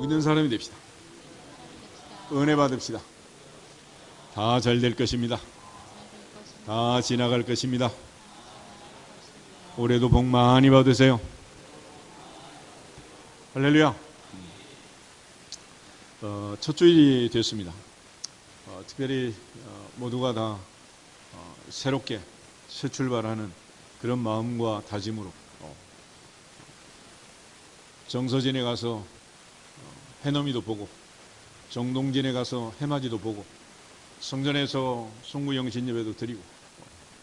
믿는 사람이 됩시다. 은혜 받읍시다. 다 잘 될 것입니다. 다 지나갈 것입니다. 올해도 복 많이 받으세요. 할렐루야. 첫 주일이 됐습니다. 특별히 모두가 다 새롭게 새 출발하는 그런 마음과 다짐으로 정서진에 가서 해넘이도 보고, 정동진에 가서 해맞이도 보고, 성전에서 송구영신 예배도 드리고,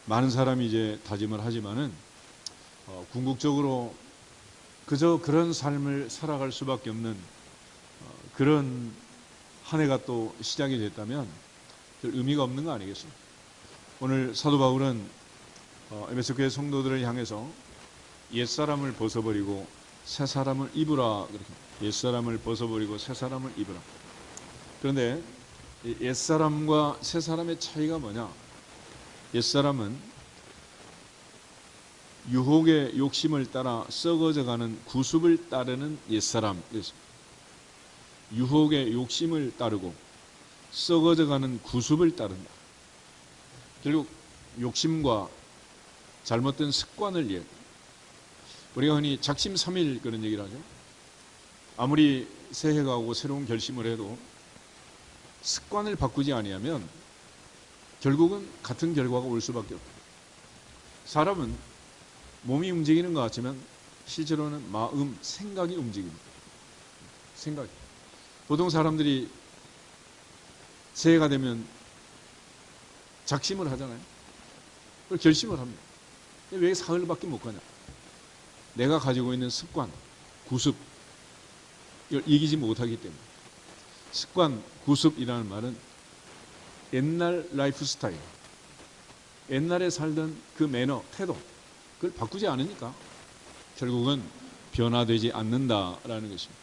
많은 사람이 이제 다짐을 하지만은 궁극적으로 그저 그런 삶을 살아갈 수밖에 없는 그런 한 해가 또 시작이 됐다면 별 의미가 없는 거 아니겠어요? 오늘 사도 바울은 에베소 교회 성도들을 향해서 옛사람을 벗어버리고 새 사람을 입으라, 그렇게 옛사람을 벗어버리고 새 사람을 입으라. 그런데 옛사람과 새 사람의 차이가 뭐냐? 옛사람은 유혹의 욕심을 따라 썩어져가는 구습을 따르는 옛사람. 유혹의 욕심을 따르고 썩어져가는 구습을 따른다. 결국 욕심과 잘못된 습관을 이해. 우리가 흔히 작심삼일 그런 얘기를 하죠. 아무리 새해가 오고 새로운 결심을 해도 습관을 바꾸지 아니하면 결국은 같은 결과가 올 수밖에 없다. 사람은 몸이 움직이는 것 같지만 실제로는 마음, 생각이 움직입니다. 생각. 보통 사람들이 새해가 되면 작심을 하잖아요. 그걸 결심을 합니다. 왜 사흘밖에 못 가냐? 내가 가지고 있는 습관, 구습, 이걸 이기지 못하기 때문에. 습관, 구습이라는 말은 옛날 라이프 스타일, 옛날에 살던 그 매너, 태도, 그걸 바꾸지 않으니까 결국은 변화되지 않는다라는 것입니다.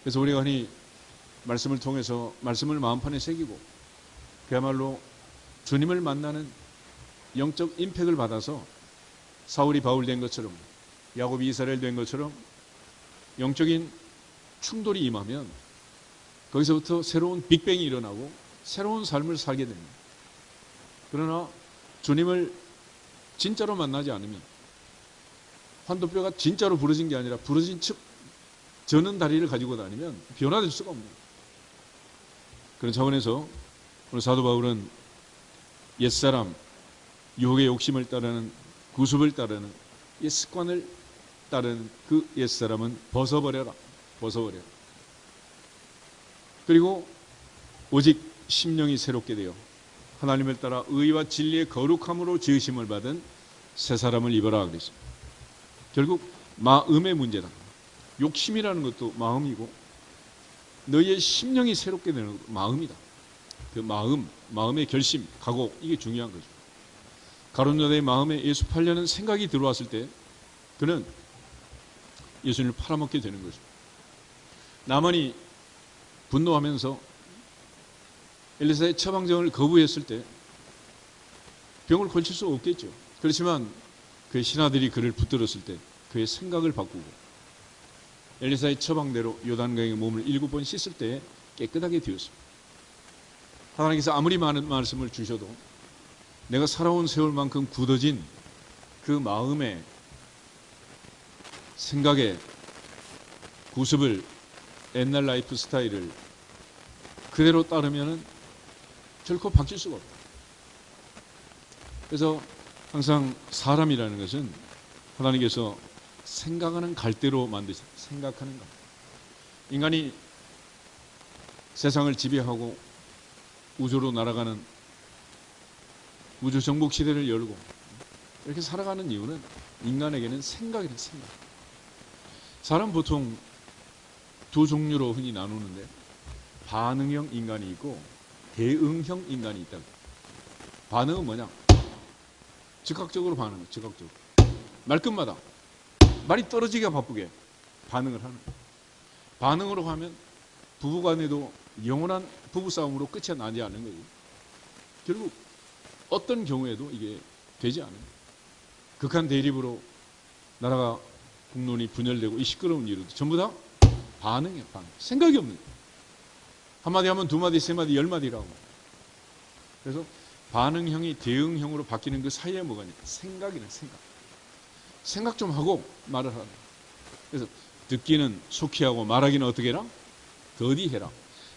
그래서 우리가 흔히 말씀을 통해서 말씀을 마음판에 새기고 그야말로 주님을 만나는 영적 임팩을 받아서 사울이 바울 된 것처럼, 야곱이 이스라엘 된 것처럼 영적인 충돌이 임하면 거기서부터 새로운 빅뱅이 일어나고 새로운 삶을 살게 됩니다. 그러나 주님을 진짜로 만나지 않으면, 환도뼈가 진짜로 부러진 게 아니라 부러진 척 저는 다리를 가지고 다니면 변화될 수가 없는 거예요. 그런 차원에서 오늘 사도 바울은 옛사람, 유혹의 욕심을 따르는, 구습을 따르는 옛 습관을 따르는 그 옛사람은 벗어버려라. 벗어버려라. 그리고 오직 심령이 새롭게 되어 하나님을 따라 의와 진리의 거룩함으로 지으심을 받은 새 사람을 입어라 그랬습니다. 결국 마음의 문제다. 욕심이라는 것도 마음이고 너희의 심령이 새롭게 되는 것도 마음이다. 그 마음의 결심, 각오, 이게 중요한 거죠. 가룟 유다의 마음에 예수 팔려는 생각이 들어왔을 때 그는 예수님을 팔아먹게 되는 거죠. 나만이 분노하면서 엘리사의 처방전을 거부했을 때 병을 고칠 수 없겠죠. 그렇지만 그의 신하들이 그를 붙들었을 때 그의 생각을 바꾸고 엘리사의 처방대로 요단강에 몸을 7번 씻을 때 깨끗하게 되었습니다. 하나님께서 아무리 많은 말씀을 주셔도 내가 살아온 세월만큼 굳어진 그 마음의 생각의 구습을, 옛날 라이프 스타일을 그대로 따르면 결코 바뀔 수가 없다. 그래서 항상 사람이라는 것은 하나님께서 생각하는 갈대로 만드셨다. 생각하는 갈. 인간이 세상을 지배하고 우주로 날아가는 우주 정복 시대를 열고 이렇게 살아가는 이유는 인간에게는 생각이란 생각. 사람 보통 두 종류로 흔히 나누는데 반응형 인간이 있고 대응형 인간이 있다. 반응은 뭐냐? 즉각적으로 반응해. 즉각적으로. 말끝마다 말이 떨어지기가 바쁘게 반응을 하는 거예요. 반응으로 하면 부부간에도 영원한 부부싸움으로 끝이 나지 않는 거예요. 결국 어떤 경우에도 이게 되지 않아요. 극한 대립으로 나라가 국론이 분열되고 이 시끄러운 일도 전부 다 반응이에요. 반응. 생각이 없는 거예요. 한마디 하면 두마디, 세마디, 열마디라고. 그래서 반응형이 대응형으로 바뀌는 그 사이에 뭐가 있냐? 생각이네, 생각. 생각 좀 하고 말을 하라. 그래서 듣기는 속히 하고 말하기는 어떻게 해라? 더디 해라.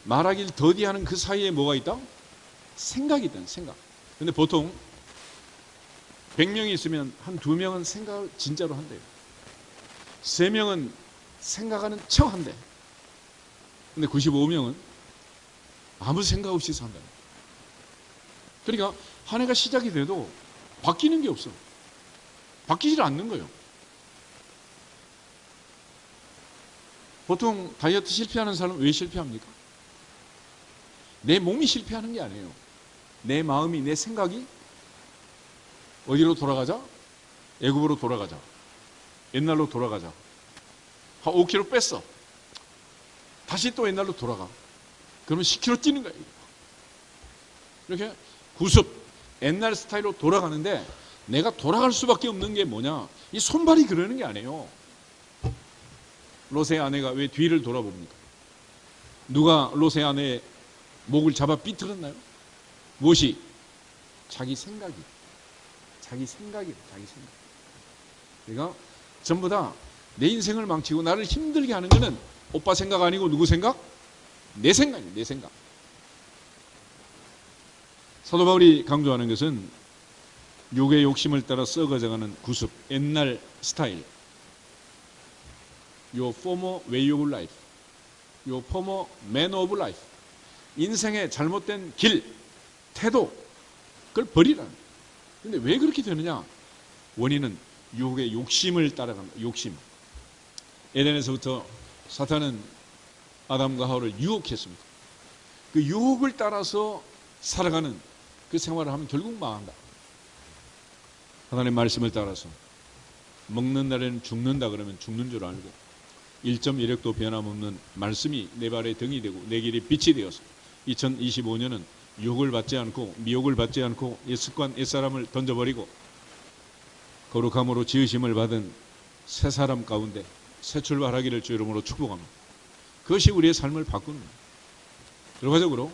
말하기를 더디하는 그 사이에 뭐가 있다? 생각이 있다, 생각. 근데 보통 100명이 있으면 한 2명은 생각을 진짜로 한대요. 3명은 생각하는 척 한대. 근데 95명은 아무 생각 없이 산다. 그러니까 한 해가 시작이 돼도 바뀌는 게 없어. 바뀌질 않는 거예요. 보통 다이어트 실패하는 사람은 왜 실패합니까? 내 몸이 실패하는 게 아니에요. 내 마음이, 내 생각이 어디로 돌아가자? 애굽으로 돌아가자. 옛날로 돌아가자. 한 5kg 뺐어. 다시 또 옛날로 돌아가. 그러면 10kg 찌는 거예요. 이렇게 구습, 옛날 스타일로 돌아가는데 내가 돌아갈 수밖에 없는 게 뭐냐? 이 손발이 그러는 게 아니에요. 롯의 아내가 왜 뒤를 돌아봅니까? 누가 롯의 아내의 목을 잡아 삐뚤었나요? 무엇이? 자기 생각이. 자기 생각이에요. 자기 생각. 그러니까 전부 다 내 인생을 망치고 나를 힘들게 하는 거는 오빠 생각 아니고 누구 생각? 내 생각이에요. 내 생각. 사도 바울이 강조하는 것은 육의 욕심을 따라 썩어져가는 구습, 옛날 스타일, 요 former way of life, 요 former man of life, 인생의 잘못된 길, 태도, 그걸 버리라는 거예요. 근데 왜 그렇게 되느냐? 원인은 유혹의 욕심을 따라간다. 욕심. 에덴에서부터 사탄은 아담과 하와를 유혹했습니다. 그 유혹을 따라서 살아가는 그 생활을 하면 결국 망한다. 하나님의 말씀을 따라서 먹는 날에는 죽는다 그러면 죽는 줄 알고 1.1핵도 변함없는 말씀이 내 발의 등이 되고 내 길이 빛이 되어서 2025년은 유혹을 받지 않고 미혹을 받지 않고 옛 습관, 옛 사람을 던져버리고 거룩함으로 지으심을 받은 새 사람 가운데 새 출발하기를 주 이름으로 축복합니다. 그것이 우리의 삶을 바꾸는 거예요. 결과적으로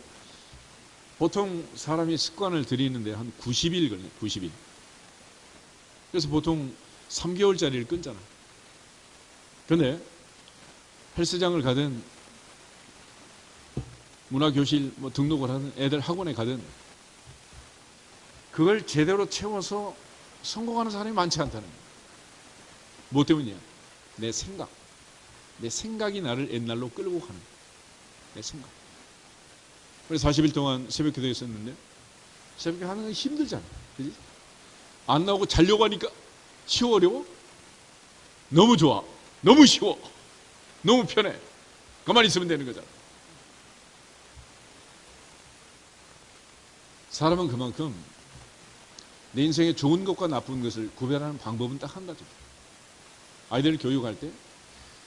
보통 사람이 습관을 들이는데 한 90일 걸려요. 90일. 그래서 보통 3개월짜리를 끊잖아. 그런데 헬스장을 가든 문화교실 등록을 하든 애들 학원에 가든 그걸 제대로 채워서 성공하는 사람이 많지 않다는 거예요. 뭐 때문이야? 내 생각. 내 생각이 나를 옛날로 끌고 가는 거예요. 내 생각. 그래서 40일 동안 새벽 기도에 있었는데 새벽에 하는 건 힘들잖아. 그지? 안 나오고 자려고 하니까 쉬워 어려워? 너무 좋아. 너무 쉬워. 너무 편해. 가만히 있으면 되는 거잖아. 사람은 그만큼 내 인생에 좋은 것과 나쁜 것을 구별하는 방법은 딱 한 가지. 아이들 교육할 때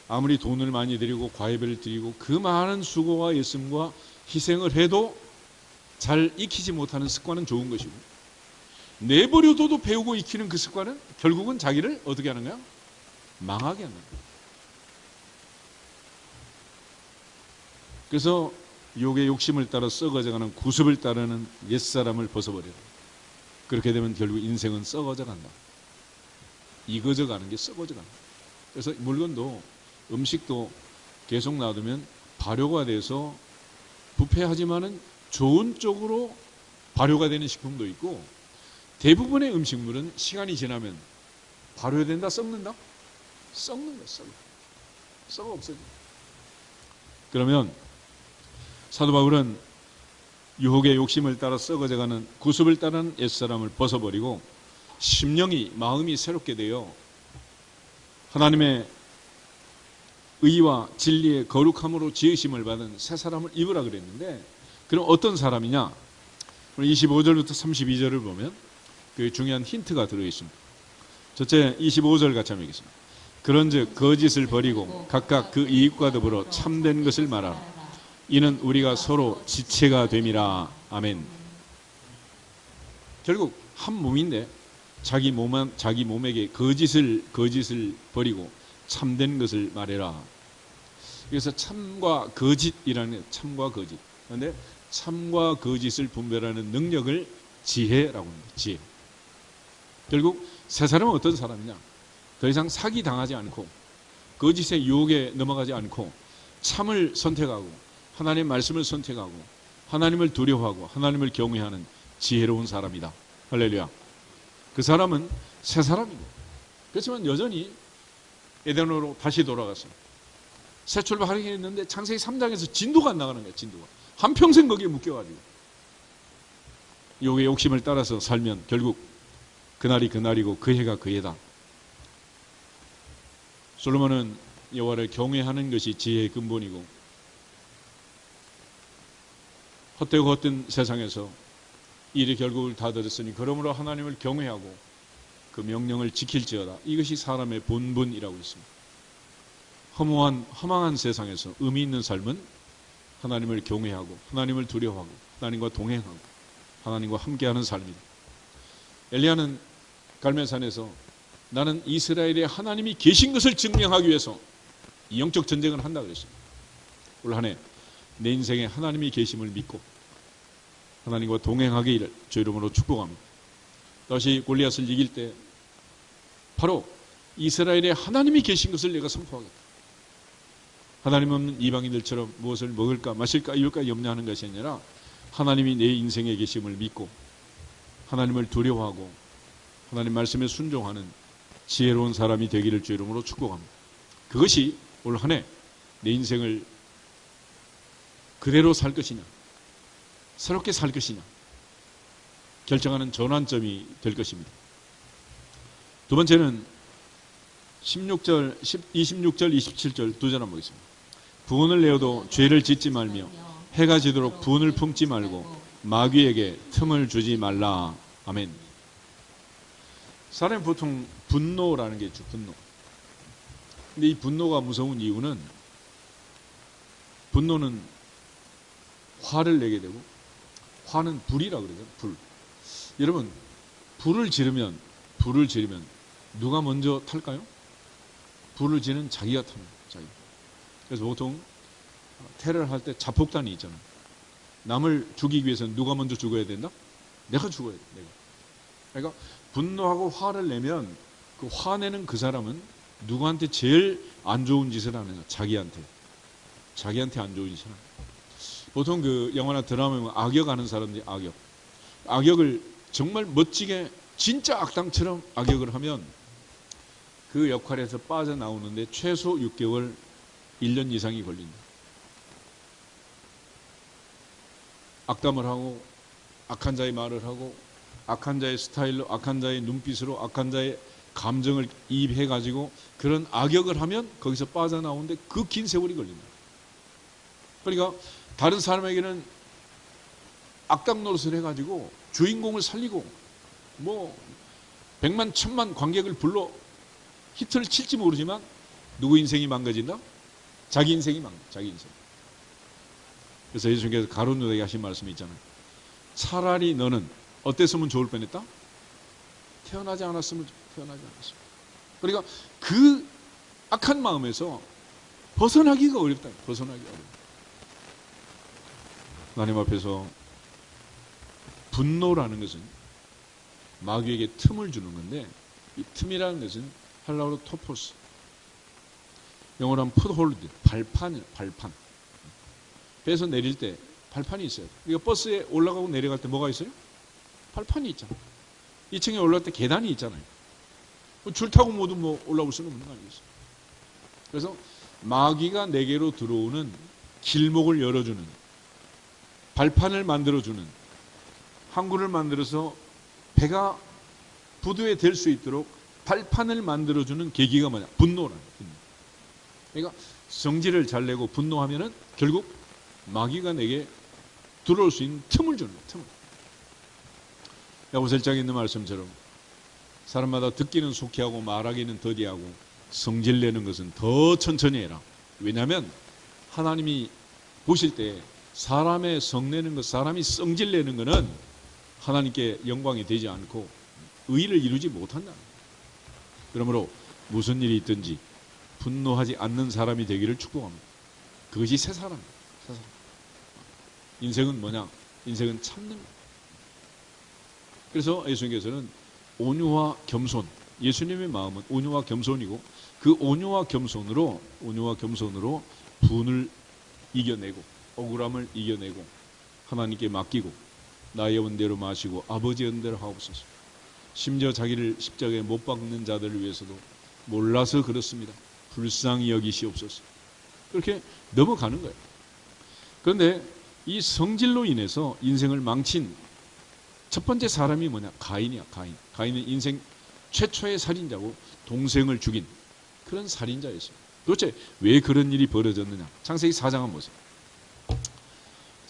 아무리 돈을 많이 들이고 과외비를 드리고 그 많은 수고와 예씀과 희생을 해도 잘 익히지 못하는 습관은 좋은 것이고 내버려둬도 배우고 익히는 그 습관은 결국은 자기를 어떻게 하는 거야? 망하게 하는 거야. 그래서 욕의 욕심을 따라 썩어져가는 구습을 따르는 옛사람을 벗어버려라. 그렇게 되면 결국 인생은 썩어져 간다. 익어져 가는 게 썩어져 간다. 그래서 물건도 음식도 계속 놔두면 발효가 돼서 부패하지만은 좋은 쪽으로 발효가 되는 식품도 있고 대부분의 음식물은 시간이 지나면 발효된다, 썩는다? 썩는 거야, 썩어 없어져. 그러면 사도 바울은 유혹의 욕심을 따라 썩어져가는 구습을 따르는 옛사람을 벗어버리고 심령이 마음이 새롭게 되어 하나님의 의와 진리의 거룩함으로 지으심을 받은 새 사람을 입으라 그랬는데 그럼 어떤 사람이냐? 25절부터 32절을 보면 그 중요한 힌트가 들어있습니다. 첫째 25절 같이 한번 읽겠습니다. 그런즉 거짓을 버리고 각각 그 이익과 더불어 참된 것을 말하라. 이는 우리가 서로 지체가 됨이라. 아멘. 결국 한 몸인데 자기 몸에게 거짓을 버리고 참된 것을 말해라. 그래서 참과 거짓이라는 참과 거짓. 그런데 참과 거짓을 분별하는 능력을 지혜라고 합니다. 지혜. 결국 세 사람은 어떤 사람이냐? 더 이상 사기 당하지 않고 거짓의 유혹에 넘어가지 않고 참을 선택하고 하나님의 말씀을 선택하고 하나님을 두려워하고 하나님을 경외하는 지혜로운 사람이다. 할렐루야. 그 사람은 새 사람이고, 그렇지만 여전히 에덴으로 다시 돌아갔어요. 새 출발하게 했는데 창세기 3장에서 진도가 안 나가는 거예요. 진도가 한평생 거기에 묶여가지고 욕의 욕심을 따라서 살면 결국 그날이 그날이고 그 해가 그 해다. 솔로몬은 여호와를 경외하는 것이 지혜의 근본이고, 헛되고 헛된 세상에서 일이 결국을 다 들었으니 그러므로 하나님을 경외하고 그 명령을 지킬지어다. 이것이 사람의 본분이라고 있습니다. 허망한 세상에서 의미 있는 삶은 하나님을 경외하고 하나님을 두려워하고 하나님과 동행하고 하나님과 함께하는 삶이다. 엘리야는 갈멜산에서 나는 이스라엘에 하나님이 계신 것을 증명하기 위해서 이 영적 전쟁을 한다 그랬습니다. 올 한 해 내 인생에 하나님이 계심을 믿고 하나님과 동행하기를 주 이름으로 축복합니다. 다시 골리앗을 이길 때 바로 이스라엘에 하나님이 계신 것을 내가 선포하겠다. 하나님 없는 이방인들처럼 무엇을 먹을까 마실까 입을까 염려하는 것이 아니라 하나님이 내 인생에 계심을 믿고 하나님을 두려워하고 하나님 말씀에 순종하는 지혜로운 사람이 되기를 주 이름으로 축복합니다. 그것이 올 한 해 내 인생을 그대로 살 것이냐 새롭게 살 것이냐 결정하는 전환점이 될 것입니다. 두 번째는 26절, 27절 두 절 한번 보겠습니다. 부은을 내어도 죄를 짓지 말며 해가 지도록 부은을 품지 말고 마귀에게 틈을 주지 말라. 아멘. 사람이 보통 분노라는 게 있죠. 분노. 근데 이 분노가 무서운 이유는 분노는 화를 내게 되고 화는 불이라 그러죠. 불. 여러분 불을 지르면 누가 먼저 탈까요? 불을 지는 자기가 탑니다. 자기. 그래서 보통 테러를 할 때 자폭탄이 있잖아요. 남을 죽이기 위해서는 누가 먼저 죽어야 된다? 내가 죽어야 돼. 내가. 그러니까 분노하고 화를 내면 그 화내는 그 사람은 누구한테 제일 안 좋은 짓을 하느냐? 자기한테 안 좋은 짓을 하는. 보통 그 영화나 드라마에 보면 악역하는 사람들이 악역을 정말 멋지게 진짜 악당처럼 악역을 하면 그 역할에서 빠져나오는데 최소 6개월 1년 이상이 걸린다. 악담을 하고 악한 자의 말을 하고 악한 자의 스타일로 악한 자의 눈빛으로 악한 자의 감정을 이입해가지고 그런 악역을 하면 거기서 빠져나오는데 그 긴 세월이 걸린다. 그러니까 다른 사람에게는 악당 노릇을 해가지고 주인공을 살리고 뭐 100만 1000만 관객을 불러 히트를 칠지 모르지만 누구 인생이 망가진다? 자기 인생이 망가진다. 자기 인생. 그래서 예수님께서 가룟 유다에게 하신 말씀이 있잖아요. 차라리 너는 어땠으면 좋을 뻔했다? 태어나지 않았으면. 그러니까 그 악한 마음에서 벗어나기가 어렵다. 하나님 앞에서 분노라는 것은 마귀에게 틈을 주는 건데, 이 틈이라는 것은 헬라어로 토포스, 영어로 하면 풋홀드, 발판. 배에서 내릴 때 발판이 있어요. 그러니까 버스에 올라가고 내려갈 때 뭐가 있어요? 발판이 있잖아요. 2층에 올라갈 때 계단이 있잖아요. 줄 타고 모두 뭐 올라올 수는 없는 거 아니겠어요? 그래서 마귀가 내게로 들어오는 길목을 열어주는, 발판을 만들어주는, 항구를 만들어서 배가 부두에 될 수 있도록 발판을 만들어주는 계기가 뭐냐? 분노라는. 그러니까 성질을 잘 내고 분노하면은 결국 마귀가 내게 들어올 수 있는 틈을 주는 거예요. 틈을. 야고보서 1장에 있는 말씀처럼 사람마다 듣기는 속히 하고 말하기는 더디하고 성질 내는 것은 더 천천히 해라. 왜냐하면 하나님이 보실 때 사람의 성내는 것, 사람이 성질 내는 것은 하나님께 영광이 되지 않고 의를 이루지 못한다. 그러므로 무슨 일이 있든지 분노하지 않는 사람이 되기를 축복합니다. 그것이 새 사람이에요. 새 사람. 인생은 뭐냐? 인생은 참는 거예요. 그래서 예수님께서는 온유와 겸손, 예수님의 마음은 온유와 겸손이고 그 온유와 겸손으로 분을 이겨내고 억울함을 이겨내고 하나님께 맡기고 나의 은대로 마시고 아버지의 은대로 하옵소서. 심지어 자기를 십자가에 못 박는 자들을 위해서도 몰라서 그렇습니다. 불쌍히 여기시옵소서. 그렇게 넘어가는 거예요. 그런데 이 성질로 인해서 인생을 망친 첫 번째 사람이 뭐냐? 가인이야. 가인은 인생 최초의 살인자고 동생을 죽인 그런 살인자였어요. 도대체 왜 그런 일이 벌어졌느냐? 창세기 4장 한번 보세요.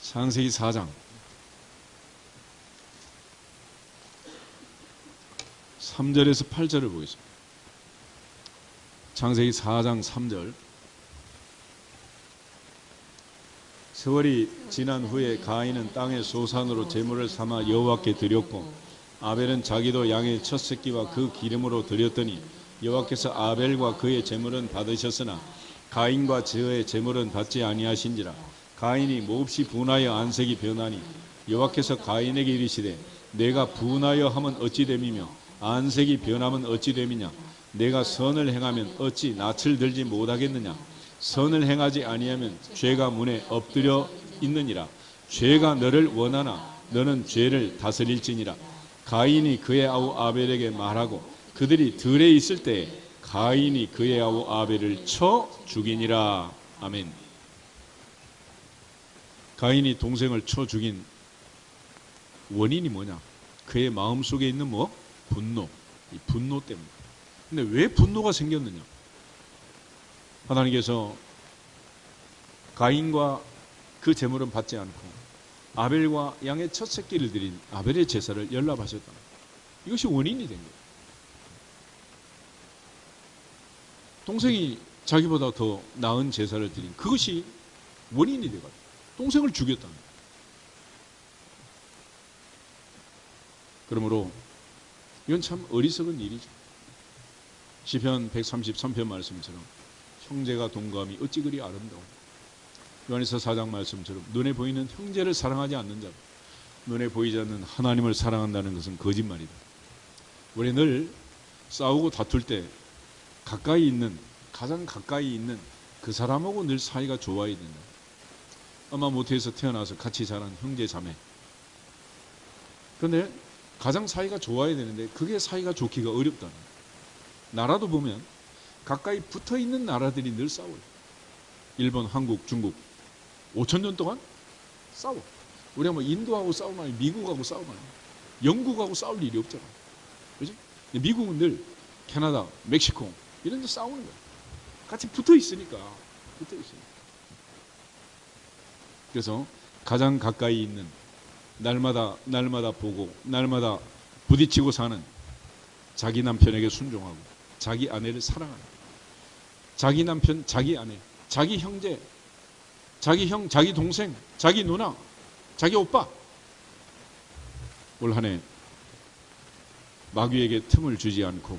창세기 4장 3절에서 8절을 보겠습니다. 창세기 4장 3절. 세월이 지난 후에 가인은 땅의 소산으로 제물을 삼아 여호와께 드렸고 아벨은 자기도 양의 첫 새끼와 그 기름으로 드렸더니 여호와께서 아벨과 그의 제물은 받으셨으나 가인과 저의 제물은 받지 아니하신지라. 가인이 몹시 분하여 안색이 변하니 여호와께서 가인에게 이르시되 내가 분하여 하면 어찌 됨이며 안색이 변하면 어찌 됨이냐. 내가 선을 행하면 어찌 낯을 들지 못하겠느냐. 선을 행하지 아니하면 죄가 문에 엎드려 있느니라. 죄가 너를 원하나 너는 죄를 다스릴지니라. 가인이 그의 아우 아벨에게 말하고 그들이 들에 있을 때에 가인이 그의 아우 아벨을 쳐 죽이니라. 아멘. 가인이 동생을 쳐 죽인 원인이 뭐냐? 그의 마음속에 있는 뭐? 분노. 이 분노 때문에. 근데 왜 분노가 생겼느냐? 하나님께서 가인과 그 제물은 받지 않고 아벨과 양의 첫 새끼를 드린 아벨의 제사를 연납하셨다. 이것이 원인이 된 거예요. 동생이 자기보다 더 나은 제사를 드린 그것이 원인이 돼가지고 동생을 죽였다는 거예요. 그러므로 이건 참 어리석은 일이죠. 시편 133편 말씀처럼 형제가 동감이 어찌 그리 아름다워. 요한일서 4장 말씀처럼 눈에 보이는 형제를 사랑하지 않는 자, 눈에 보이지 않는 하나님을 사랑한다는 것은 거짓말이다. 우리 늘 싸우고 다툴 때 가장 가까이 있는 그 사람하고 늘 사이가 좋아야 된다. 아마 모태에서 태어나서 같이 자란 형제 자매. 그런데 가장 사이가 좋아야 되는데 그게 사이가 좋기가 어렵다. 나라도 보면 가까이 붙어 있는 나라들이 늘 싸워요. 일본, 한국, 중국 5,000년 동안 싸워. 우리가 뭐 인도하고 싸우면 미국하고 싸우면 영국하고 싸울 일이 없잖아. 그죠? 미국은 늘 캐나다, 멕시코 이런 데 싸우는 거야. 같이 붙어 있으니까. 그래서 가장 가까이 있는 날마다 보고 날마다 부딪히고 사는 자기 남편에게 순종하고 자기 아내를 사랑하는 자기 남편, 자기 아내, 자기 형제, 자기 형, 자기 동생, 자기 누나, 자기 오빠. 올 한 해 마귀에게 틈을 주지 않고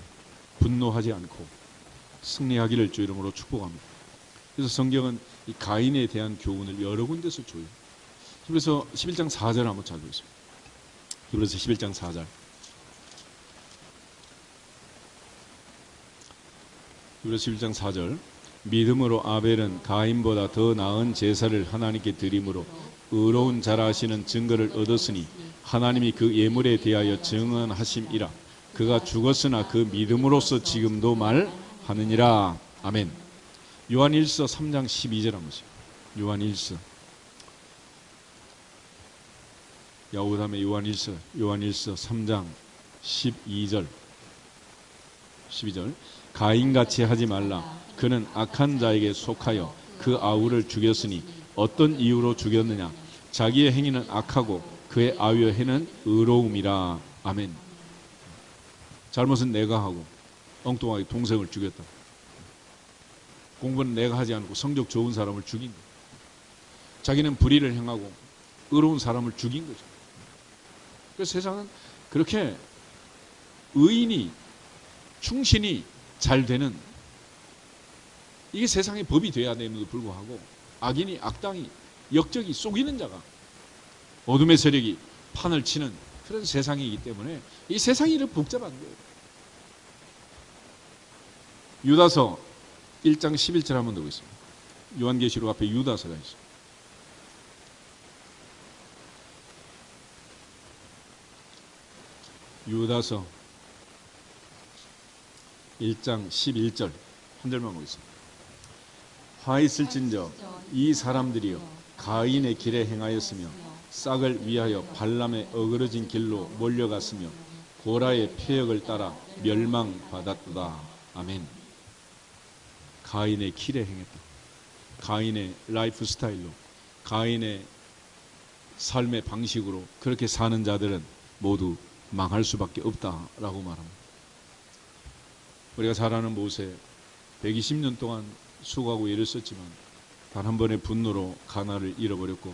분노하지 않고 승리하기를 주 이름으로 축복합니다. 그래서 성경은 이 가인에 대한 교훈을 여러 군데서 줘요. 히브리서 11장 4절 한번 찾아보겠습니다. 히브리서 11장 4절. 히브리서 11장 4절. 믿음으로 아벨은 가인보다 더 나은 제사를 하나님께 드림으로 의로운 자라 하시는 증거를 얻었으니 하나님이 그 예물에 대하여 증언하심이라. 그가 죽었으나 그 믿음으로써 지금도 말하느니라. 아멘. 요한일서 3장 12절 한번 보세요. 요한일서. 야후 다음에 요한일서 3장 12절. 가인같이 하지 말라. 그는 악한 자에게 속하여 그 아우를 죽였으니 어떤 이유로 죽였느냐? 자기의 행위는 악하고 그의 아우의 해는 의로움이라. 아멘. 잘못은 내가 하고 엉뚱하게 동생을 죽였다. 공부는 내가 하지 않고 성적 좋은 사람을 죽인 거야. 자기는 불의를 행하고 의로운 사람을 죽인 거죠. 그래서 세상은 그렇게 의인이 충신이 잘 되는 이게 세상의 법이 돼야 되는데도 불구하고 악인이, 악당이, 역적이, 속이는 자가, 어둠의 세력이 판을 치는 그런 세상이기 때문에 이 세상이 이렇게 복잡한 거예요. 유다서 1장 11절 한번 보고 있습니다. 요한계시록 앞에 유다서가 있어요. 유다서 1장 11절 한 절만 보겠습니다. 화 있을진저 이 사람들이여 가인의 길에 행하였으며 싹을 위하여 발람의 어그러진 길로 몰려갔으며 고라의 폐역을 따라 멸망받았도다. 아멘. 가인의 길에 행했다. 가인의 라이프 스타일로, 가인의 삶의 방식으로 그렇게 사는 자들은 모두 망할 수밖에 없다라고 말합니다. 우리가 잘 아는 모세 120년 동안 수고하고 애를 썼지만 단 한 번의 분노로 가나를 잃어버렸고,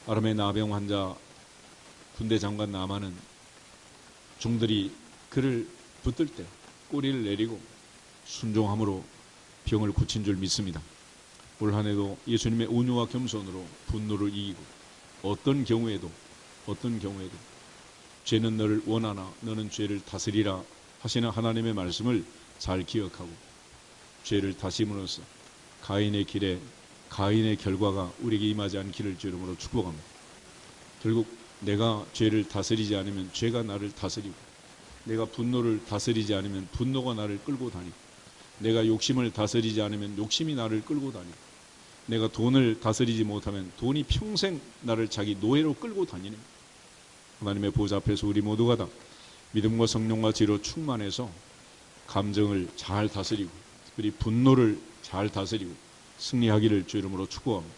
아람의 나병 환자 군대 장관 나만은 종들이 그를 붙들 때 꼬리를 내리고 순종함으로 병을 고친 줄 믿습니다. 올 한 해도 예수님의 온유와 겸손으로 분노를 이기고 어떤 경우에도 죄는 너를 원하나 너는 죄를 다스리라 하시는 하나님의 말씀을 잘 기억하고 죄를 다심으로써 가인의 길에 가인의 결과가 우리에게 임하지 않기를 주 이름으로 축복합니다. 결국 내가 죄를 다스리지 않으면 죄가 나를 다스리고, 내가 분노를 다스리지 않으면 분노가 나를 끌고 다니고, 내가 욕심을 다스리지 않으면 욕심이 나를 끌고 다니고, 내가 돈을 다스리지 못하면 돈이 평생 나를 자기 노예로 끌고 다니는, 하나님의 보좌 앞에서 우리 모두가 다 믿음과 성령과 지혜로 충만해서 감정을 잘 다스리고 특별히 분노를 잘 다스리고 승리하기를 주 이름으로 축복합니다.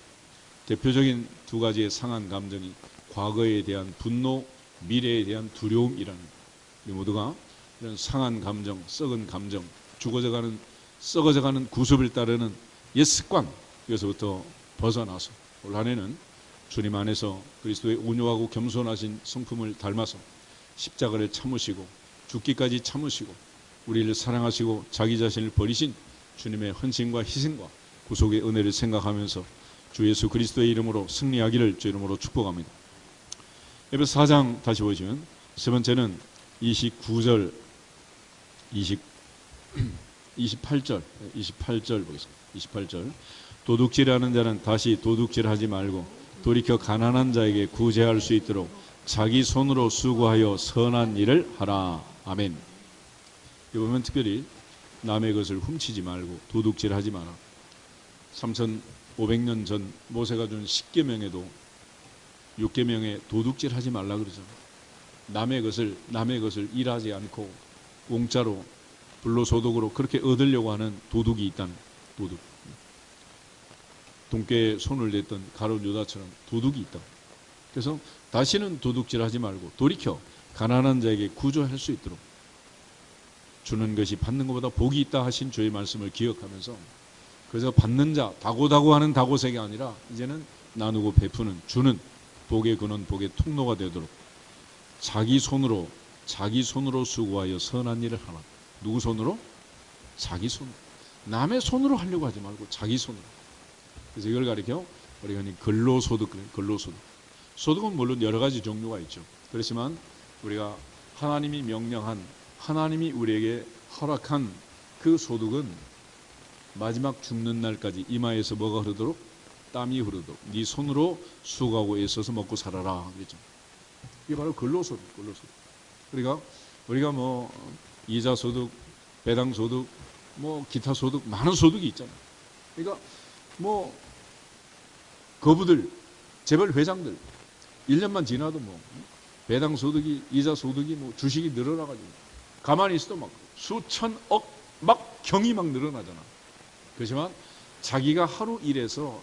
대표적인 두 가지의 상한 감정이 과거에 대한 분노, 미래에 대한 두려움이라는, 우리 모두가 이런 상한 감정, 썩은 감정, 썩어져가는 구습을 따르는 옛 습관, 여기서부터 벗어나서 올 한 해는 주님 안에서 그리스도의 온유하고 겸손하신 성품을 닮아서 십자가를 참으시고 죽기까지 참으시고 우리를 사랑하시고 자기 자신을 버리신 주님의 헌신과 희생과 구속의 은혜를 생각하면서 주 예수 그리스도의 이름으로 승리하기를 주 이름으로 축복합니다. 에베소 4장 다시 보시면 세 번째는 29절 28절 보겠습니다. 28절 도둑질하는 자는 다시 도둑질하지 말고 돌이켜 가난한 자에게 구제할 수 있도록 자기 손으로 수고하여 선한 일을 하라. 아멘. 여기 보면 특별히 남의 것을 훔치지 말고 도둑질하지 마라. 3,500년 전 모세가 준 10계명에도 6계명에 도둑질하지 말라 그러죠. 남의 것을 일하지 않고 공짜로 불로소득으로 그렇게 얻으려고 하는 도둑이 있다는, 도둑. 돈꾀에 손을 댔던 가룟 유다처럼 도둑이 있다. 그래서 다시는 도둑질하지 말고 돌이켜 가난한 자에게 구조할 수 있도록 주는 것이 받는 것보다 복이 있다 하신 주의 말씀을 기억하면서 그래서 받는 자, 다고다고 하는 다고색이 아니라 이제는 나누고 베푸는, 주는 복의 근원, 복의 통로가 되도록 자기 손으로 수고하여 선한 일을 하라. 누구 손으로? 자기 손으로. 남의 손으로 하려고 하지 말고 자기 손으로. 그래서 이걸 가리켜 우리가 흔히 근로소득, 근로소득. 소득은 물론 여러 가지 종류가 있죠. 그렇지만 우리가 하나님이 명령한, 하나님이 우리에게 허락한 그 소득은 마지막 죽는 날까지 이마에서 뭐가 흐르도록? 땀이 흐르도록 네 손으로 수고하고 애써서 먹고 살아라 그랬죠. 이게 바로 근로소득. 그러니까 우리가 뭐 이자소득, 배당소득, 뭐 기타 소득, 많은 소득이 있잖아요. 그러니까 뭐 거부들, 재벌 회장들 1년만 지나도 뭐 배당소득이, 이자소득이, 뭐 주식이 늘어나가지고 가만히 있어도 막 수천억 막 경이 막 늘어나잖아. 그렇지만 자기가 하루 일해서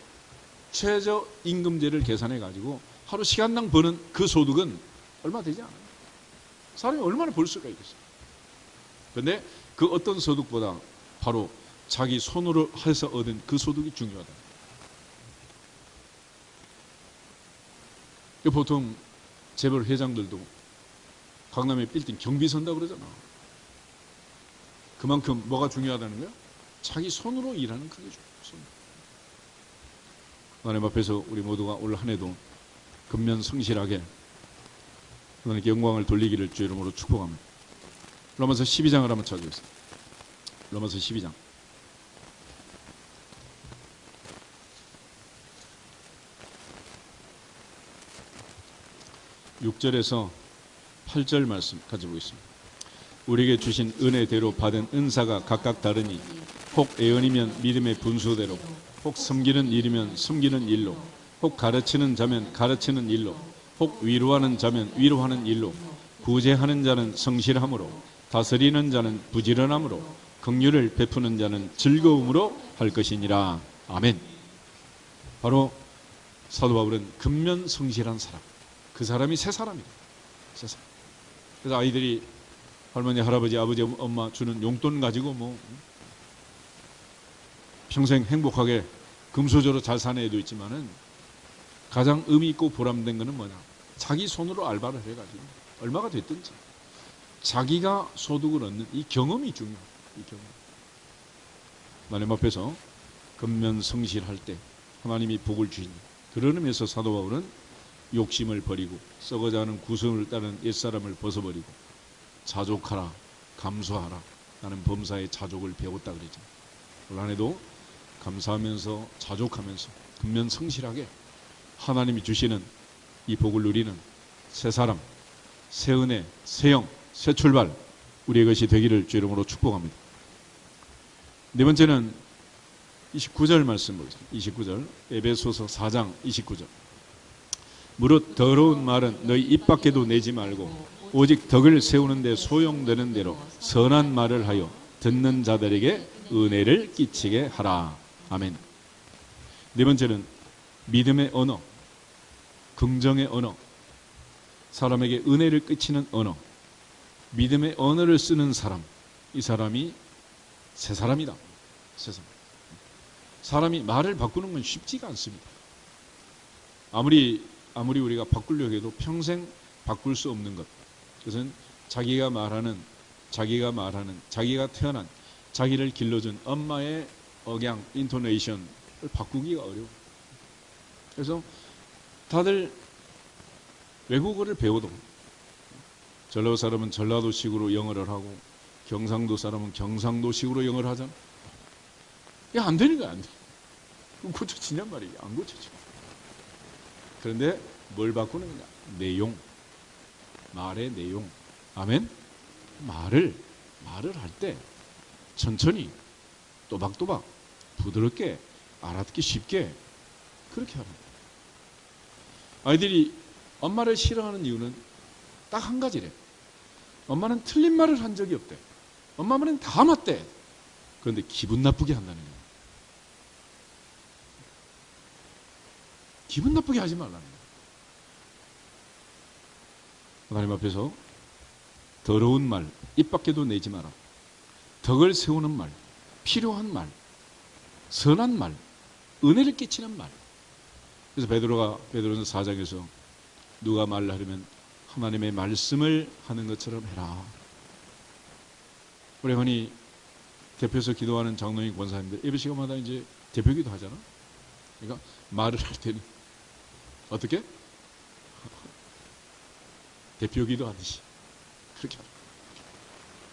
최저임금제를 계산해가지고 하루 시간당 버는 그 소득은 얼마 되지 않아요. 사람이 얼마나 벌 수가 있겠어요. 그런데 그 어떤 소득보다 바로 자기 손으로 해서 얻은 그 소득이 중요하다. 보통 재벌 회장들도 강남에 빌딩 경비 선다 그러잖아. 그만큼 뭐가 중요하다는 거야? 자기 손으로 일하는 그게 중요해. 하나님 앞에서 우리 모두가 올 한 해도 근면 성실하게 하나님께 영광을 돌리기를 주의 이름으로 축복합니다. 로마서 12장을 한번 찾아주세요. 로마서 12장. 6절에서 8절 말씀 가져보겠습니다. 우리에게 주신 은혜대로 받은 은사가 각각 다르니 혹 예언이면 믿음의 분수대로, 혹 섬기는 일이면 섬기는 일로, 혹 가르치는 자면 가르치는 일로, 혹 위로하는 자면 위로하는 일로, 구제하는 자는 성실함으로, 다스리는 자는 부지런함으로, 긍휼을 베푸는 자는 즐거움으로 할 것이니라. 아멘. 바로 사도 바울은 근면 성실한 사람, 그 사람이 새 사람이다. 새 사람. 그래서 아이들이 할머니, 할아버지, 아버지, 엄마 주는 용돈 가지고 뭐 평생 행복하게 금수저로 잘 사는 애도 있지만은 가장 의미 있고 보람된 거는 뭐냐? 자기 손으로 알바를 해가지고 얼마가 됐든지 자기가 소득을 얻는 이 경험이 중요해요. 이 경험. 하나님 앞에서 근면 성실할 때 하나님이 복을 주신다. 그런 의미에서 사도 바울은 욕심을 버리고 썩어져 가는 구성을 따르는 옛사람을 벗어버리고 자족하라, 감수하라. 나는 범사의 자족을 배웠다 그러죠. 올 한 해도 감사하면서 자족하면서 근면 성실하게 하나님이 주시는 이 복을 누리는 새 사람, 새 은혜, 새 영, 새 출발 우리의 것이 되기를 주 이름으로 축복합니다. 네 번째는 29절 말씀 보겠습니다. 29절 에베소서 4장 29절. 무릇 더러운 말은 너희 입 밖에도 내지 말고 오직 덕을 세우는 데 소용되는 대로 선한 말을 하여 듣는 자들에게 은혜를 끼치게 하라. 아멘. 네 번째는 믿음의 언어, 긍정의 언어, 사람에게 은혜를 끼치는 언어, 믿음의 언어를 쓰는 사람, 이 사람이 새 사람이다. 새 사람. 사람이 말을 바꾸는 건 쉽지가 않습니다. 아무리 우리가 바꾸려고 해도 평생 바꿀 수 없는 것. 그것은 자기가 태어난, 자기를 길러준 엄마의 억양, 인토네이션을 바꾸기가 어려워. 그래서 다들 외국어를 배워도 전라도 사람은 전라도식으로 영어를 하고 경상도 사람은 경상도식으로 영어를 하잖아. 이게 안 되는 거야, 안 돼. 고쳐지냔 말이야. 안 고쳐져. 그런데 뭘 바꾸는 거냐? 내용. 말의 내용. 아멘? 말을 할 때 천천히 또박또박 부드럽게 알아듣기 쉽게 그렇게 하는 거예요. 아이들이 엄마를 싫어하는 이유는 딱 한 가지래. 엄마는 틀린 말을 한 적이 없대. 엄마 말은 다 맞대. 그런데 기분 나쁘게 한다는 거예요. 기분 나쁘게 하지 말라는 거예요. 하나님 앞에서 더러운 말, 입 밖에도 내지 마라. 덕을 세우는 말, 필요한 말, 선한 말, 은혜를 끼치는 말. 그래서 베드로는 4장에서 누가 말을 하려면 하나님의 말씀을 하는 것처럼 해라. 우리 흔히 대표에서 기도하는 장로님 권사님들 예배 시간마다 이제 대표기도 하잖아. 그러니까 말을 할 때는 어떻게? 대표기도 하듯이 그렇게 하라.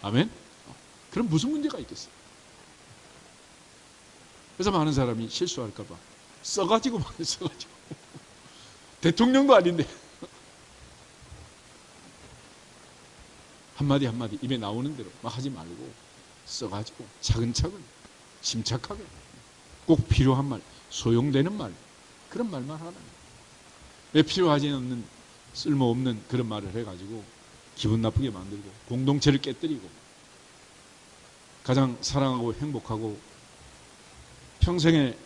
아멘? 그럼 무슨 문제가 있겠어? 그래서 많은 사람이 실수할까봐 써가지고 대통령도 아닌데 한마디 입에 나오는 대로 막 하지 말고 써가지고 차근차근 침착하게 꼭 필요한 말, 소용되는 말, 그런 말만 하라. 왜 필요하지 않는 쓸모없는 그런 말을 해가지고 기분 나쁘게 만들고 공동체를 깨뜨리고 가장 사랑하고 행복하고 평생의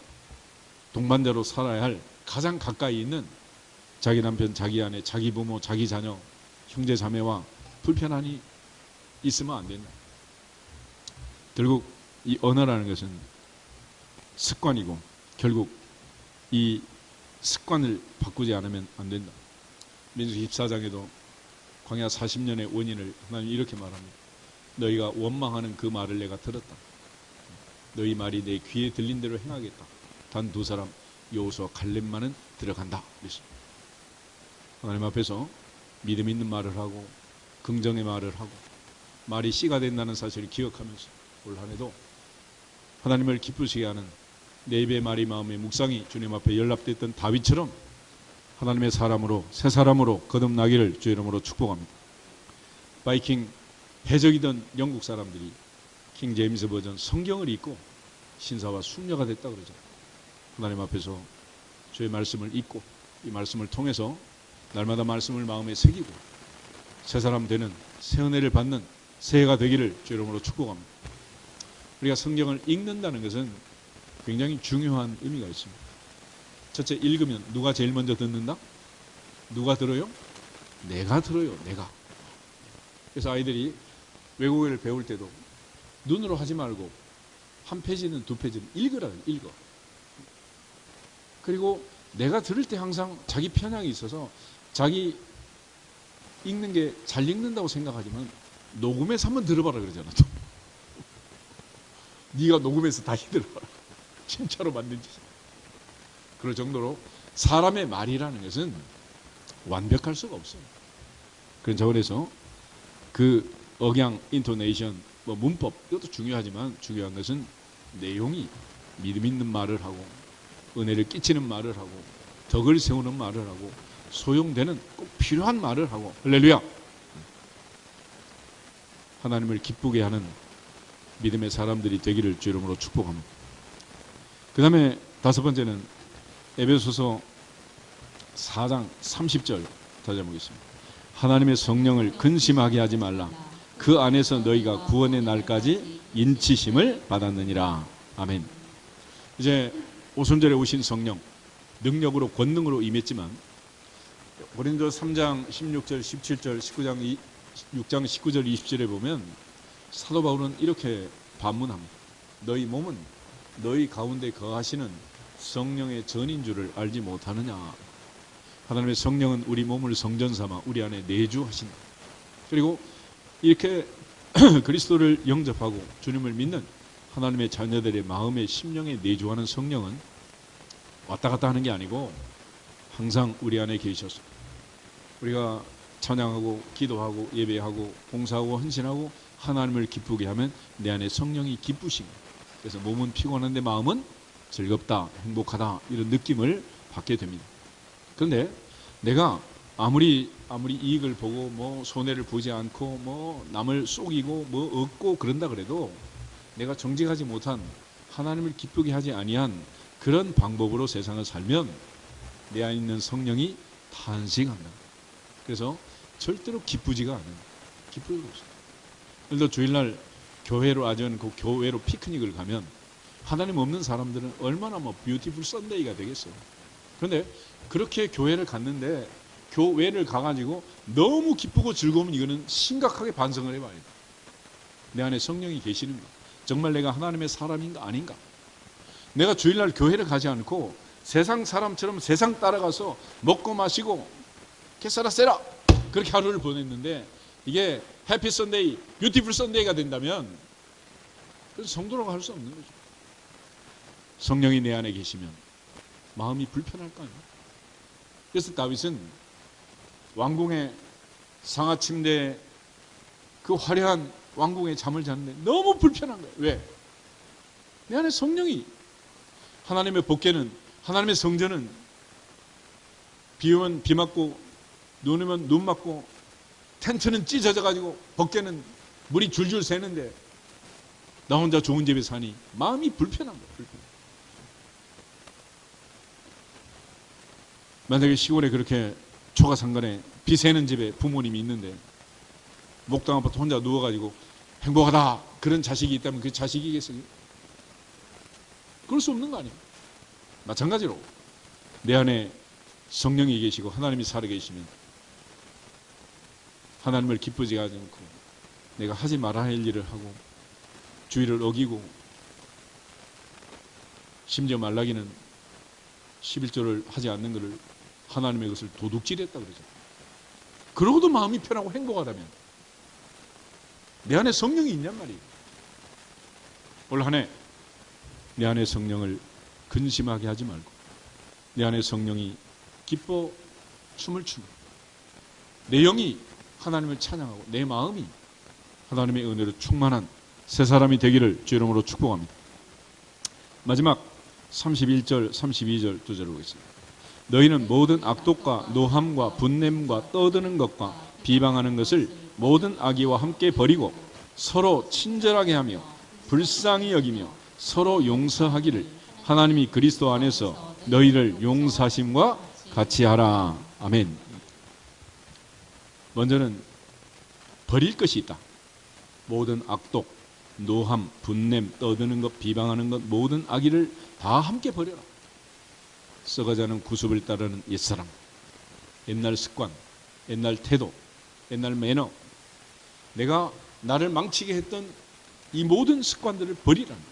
동반자로 살아야 할 가장 가까이 있는 자기 남편, 자기 아내, 자기 부모, 자기 자녀, 형제 자매와 불편함이 있으면 안 된다. 결국 이 언어라는 것은 습관이고 결국 이 습관을 바꾸지 않으면 안 된다. 민수기 14장에도 광야 40년의 원인을 하나님이 이렇게 말합니다. 너희가 원망하는 그 말을 내가 들었다. 너희 말이 내 귀에 들린 대로 행하겠다. 단 두 사람 여호수아 갈렙만은 들어간다 그랬습니다. 하나님 앞에서 믿음 있는 말을 하고 긍정의 말을 하고 말이 씨가 된다는 사실을 기억하면서 올 한해도 하나님을 기쁘시게 하는 내 입의 말이 마음의 묵상이 주님 앞에 연락됐던 다윗처럼 하나님의 사람으로 새 사람으로 거듭나기를 주 이름으로 축복합니다. 바이킹 해적이던 영국 사람들이 킹 제임스 버전 성경을 읽고 신사와 숙녀가 됐다 그러죠. 하나님 앞에서 주의 말씀을 읽고 이 말씀을 통해서 날마다 말씀을 마음에 새기고 새 사람 되는 새 은혜를 받는 새해가 되기를 주 이름으로 축복합니다. 우리가 성경을 읽는다는 것은 굉장히 중요한 의미가 있습니다. 첫째, 읽으면 누가 제일 먼저 듣는다? 누가 들어요? 내가 들어요. 내가. 그래서 아이들이 외국어를 배울 때도 눈으로 하지 말고 한 페이지는 두 페이지는 읽으라. 읽어. 그리고 내가 들을 때 항상 자기 편향이 있어서 자기 읽는 게 잘 읽는다고 생각하지만 녹음해서 한번 들어봐라 그러잖아. 또. 네가 녹음해서 다시 들어봐라. 진짜로 맞는지. 그럴 정도로 사람의 말이라는 것은 완벽할 수가 없어요. 그런 차원에서 그 억양, 인토네이션, 뭐 문법 이것도 중요하지만 중요한 것은 내용이 믿음 있는 말을 하고 은혜를 끼치는 말을 하고 덕을 세우는 말을 하고 소용되는 꼭 필요한 말을 하고 할렐루야. 하나님을 기쁘게 하는 믿음의 사람들이 되기를 주 이름으로 축복합니다. 그 다음에 다섯 번째는 에베소서 4장 30절 다시 보겠습니다. 하나님의 성령을 근심하게 하지 말라. 그 안에서 너희가 구원의 날까지 인치심을 받았느니라. 아멘. 이제 오순절에 오신 성령 능력으로 권능으로 임했지만 고린도 3장 16절 17절 19장 6장 19절 20절에 보면 사도 바울은 이렇게 반문합니다. 너희 몸은 너희 가운데 거하시는 성령의 전인 줄을 알지 못하느냐. 하나님의 성령은 우리 몸을 성전 삼아 우리 안에 내주하신다. 그리고 이렇게 그리스도를 영접하고 주님을 믿는 하나님의 자녀들의 마음의 심령에 내주하는 성령은 왔다 갔다 하는 게 아니고 항상 우리 안에 계셔서 우리가 찬양하고 기도하고 예배하고 봉사하고 헌신하고 하나님을 기쁘게 하면 내 안에 성령이 기쁘신 거예요. 그래서 몸은 피곤한데 마음은 즐겁다, 행복하다 이런 느낌을 받게 됩니다. 그런데 내가 아무리 이익을 보고 뭐 손해를 보지 않고 뭐 남을 속이고 뭐 얻고 그런다 그래도 내가 정직하지 못한 하나님을 기쁘게 하지 아니한 그런 방법으로 세상을 살면 내 안에 있는 성령이 탄식한다. 그래서 절대로 기쁘지가 않아요. 기쁘지가 없어요. 예를 들어 주일날 교회로 아전 그 교회로 피크닉을 가면 하나님 없는 사람들은 얼마나 뭐 뷰티풀 썬데이가 되겠어요. 그런데 그렇게 교회를 갔는데 교회를 가가지고 너무 기쁘고 즐거우면 이거는 심각하게 반성을 해봐야 돼요. 내 안에 성령이 계시는가? 정말 내가 하나님의 사람인가 아닌가? 내가 주일날 교회를 가지 않고 세상 사람처럼 세상 따라가서 먹고 마시고 개싸라세라 그렇게 하루를 보냈는데 이게 해피 선데이, 뷰티풀 선데이가 된다면 그래서 성도라고 할 수 없는 거죠. 성령이 내 안에 계시면 마음이 불편할까요? 그래서 다윗은 왕궁의 상하 침대에 그 화려한 왕궁에 잠을 잤는데 너무 불편한 거예요. 왜? 내 안에 성령이 하나님의 복궤는 하나님의 성전은 비 오면 비 맞고 눈 오면 눈 맞고 텐트는 찢어져 가지고 벗개는 물이 줄줄 새는데 나 혼자 좋은 집에 사니 마음이 불편한 거예요. 불편. 만약에 시골에 그렇게 초가상간에 비 새는 집에 부모님이 있는데 목당 아파트 혼자 누워가지고 행복하다 그런 자식이 있다면 그 자식이겠어요? 그럴 수 없는 거 아니에요? 마찬가지로 내 안에 성령이 계시고 하나님이 살아계시면 하나님을 기쁘지 하지 않고 내가 하지 말아야 할 일을 하고 주의를 어기고 심지어 말라기는 11조를 하지 않는 것을 하나님의 것을 도둑질했다 그러죠. 그러고도 마음이 편하고 행복하다면 내 안에 성령이 있냔 말이에요. 올 한 해 내 안에 성령을 근심하게 하지 말고 내 안에 성령이 기뻐 춤을 추고 내 영이 하나님을 찬양하고 내 마음이 하나님의 은혜로 충만한 새 사람이 되기를 주 이름으로 축복합니다. 마지막 31절 32절 두 절을 보겠습니다. 너희는 모든 악독과 노함과 분냄과 떠드는 것과 비방하는 것을 모든 악의와 함께 버리고 서로 친절하게 하며 불쌍히 여기며 서로 용서하기를 하나님이 그리스도 안에서 너희를 용서하심과 같이 하라. 아멘. 먼저는 버릴 것이 있다. 모든 악독, 노함, 분냄, 떠드는 것, 비방하는 것, 모든 악의를 다 함께 버려라. 썩어가는 구습을 따르는 옛사람, 옛날 습관, 옛날 태도, 옛날 매너, 내가 나를 망치게 했던 이 모든 습관들을 버리라는 거예요.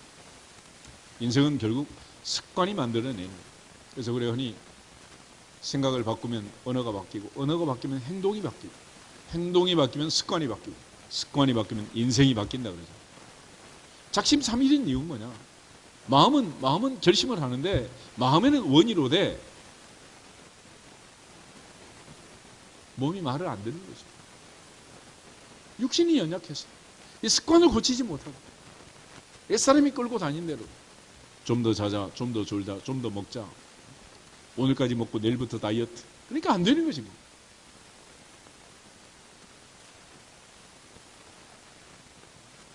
인생은 결국 습관이 만들어내는 거예요. 그래서 우리가 흔히 생각을 바꾸면 언어가 바뀌고, 언어가 바뀌면 행동이 바뀌고, 행동이 바뀌면 습관이 바뀌고, 습관이 바뀌면 인생이 바뀐다 그러죠. 작심삼일인 이유는 뭐냐? 마음은 결심을 하는데 마음에는 원이로 돼 몸이 말을 안 듣는 거죠. 육신이 연약해서 이 습관을 고치지 못하고 옛사람이 끌고 다닌 대로 좀 더 자자, 좀 더 졸자, 좀 더 먹자, 오늘까지 먹고 내일부터 다이어트, 그러니까 안 되는 거지 뭐.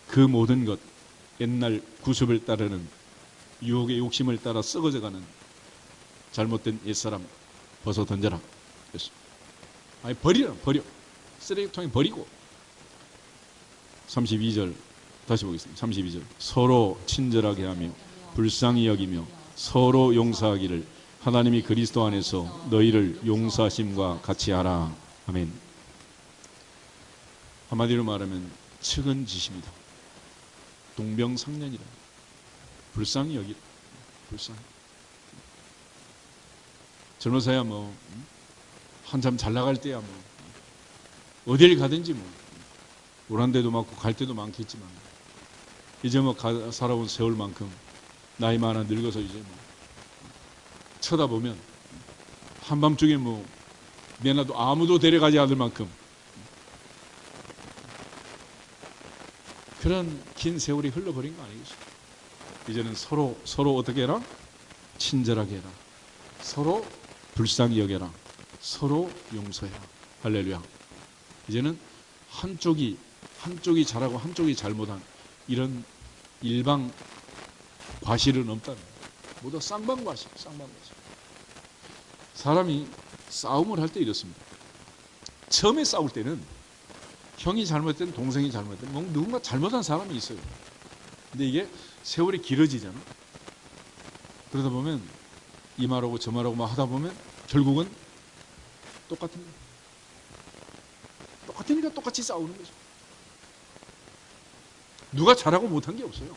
그 모든 것, 옛날 구습을 따르는 유혹의 욕심을 따라 썩어져가는 잘못된 옛사람 벗어 던져라. 그래서 아니 버려. 쓰레기통에 버리고. 32절 다시 보겠습니다. 32절 서로 친절하게 하며 불쌍히 여기며 서로 용서하기를 하나님이 그리스도 안에서 너희를 용서하심과 같이 하라. 아멘. 한마디로 말하면 측은지심이다. 동병상련이다. 불쌍히 여기라. 불쌍히. 젊어서야 뭐 한참 잘 나갈 때야 뭐 어디를 가든지 뭐 오란 데도 많고 갈 데도 많겠지만 이제 뭐 살아온 세월만큼 나이 많아 늙어서 이제 뭐 쳐다보면 한밤중에 뭐 내놔도 아무도 데려가지 않을 만큼 그런 긴 세월이 흘러버린 거 아니겠습니까? 이제는 서로 어떻게 해라? 친절하게 해라. 서로 불쌍히 여겨라. 서로 용서해라. 할렐루야. 이제는 한쪽이 잘하고 한쪽이 잘못한 이런 일방 과실은 없다는 거예요. 모두 쌍방과실. 사람이 싸움을 할 때 이렇습니다. 처음에 싸울 때는 형이 잘못된 동생이 잘못된 누군가 잘못한 사람이 있어요. 근데 이게 세월이 길어지잖아. 그러다 보면 이 말하고 저 말하고 막 하다 보면 결국은 똑같으니까 똑같이 싸우는 거죠. 누가 잘하고 못한 게 없어요.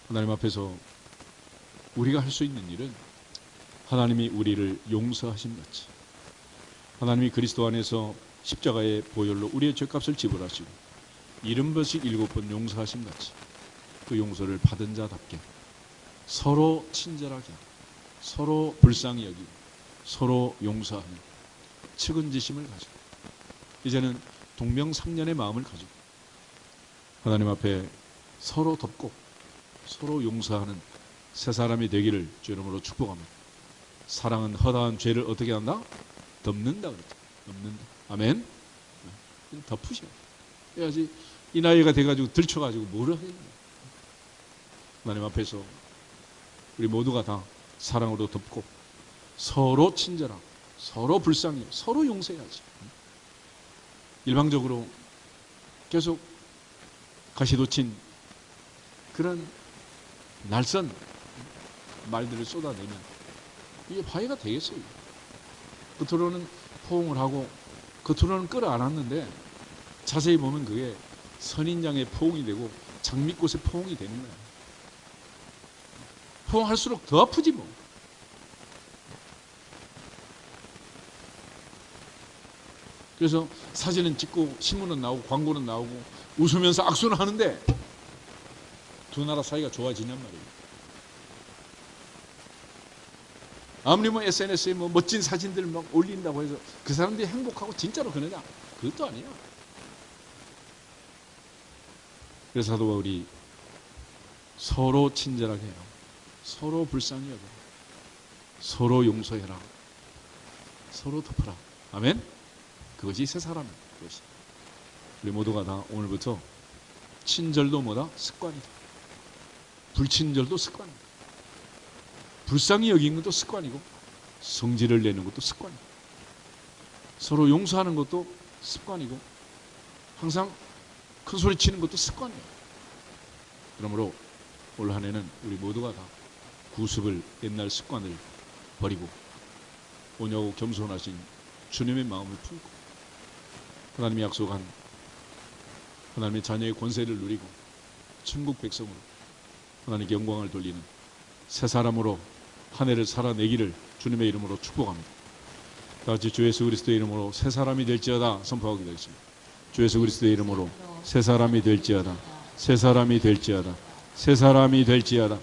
하나님 앞에서 우리가 할 수 있는 일은 하나님이 우리를 용서하신 같이 하나님이 그리스도 안에서 십자가의 보혈로 우리의 죄값을 지불하시고 70번씩 7번 용서하신 같이 그 용서를 받은 자답게 서로 친절하게 서로 불쌍히 여기고 서로 용서하는 측은지심을 가지고 이제는 동병상련의 마음을 가지고 하나님 앞에 서로 덮고 서로 용서하는 새 사람이 되기를 주 이름으로 축복합니다. 사랑은 허다한 죄를 어떻게 한다? 덮는다 그랬죠. 덮는다. 아멘. 덮으셔. 해야지 이 나이가 돼가지고 들쳐가지고 뭐를 하겠냐. 하나님 앞에서 우리 모두가 다 사랑으로 덮고 서로 친절하고 서로 불쌍히 서로 용서해야지. 일방적으로 계속 가시돋친 그런 날선 말들을 쏟아내면 이게 파해가 되겠어요. 겉으로는 포옹을 하고 겉으로는 끌어안았는데 자세히 보면 그게 선인장의 포옹이 되고 장미꽃의 포옹이 되는 거야. 포옹할수록 더 아프지 뭐. 그래서 사진은 찍고 신문은 나오고 광고는 나오고 웃으면서 악수는 하는데 두 나라 사이가 좋아지냔 말이에요. 아무리 뭐 SNS에 뭐 멋진 사진들 막 올린다고 해서 그 사람들이 행복하고 진짜로 그러냐? 그것도 아니야. 그래서 사도 바울이 서로 친절하게 해라. 서로 불쌍히 여겨라. 서로 용서해라. 서로 덮어라. 아멘? 그것이 새 사람이다. 그것이. 우리 모두가 다 오늘부터 친절도 뭐다? 습관이다. 불친절도 습관이다. 불쌍히 여기는 것도 습관이고 성질을 내는 것도 습관이고 서로 용서하는 것도 습관이고 항상 큰 소리 치는 것도 습관이에요. 그러므로 올 한 해는 우리 모두가 다 구습을 옛날 습관을 버리고 온유하고 겸손하신 주님의 마음을 품고 하나님이 약속한 하나님의 자녀의 권세를 누리고 천국 백성으로 하나님께 영광을 돌리는 새 사람으로 한 해를 살아내기를 주님의 이름으로 축복합니다. 다 같이 주 예수 그리스도의 이름으로 새 사람이 될지어다 선포하게 되겠습니다. 주 예수 그리스도의 이름으로 새 사람이 될지어다. 새 사람이 될지어다. 새 사람이 될지어다.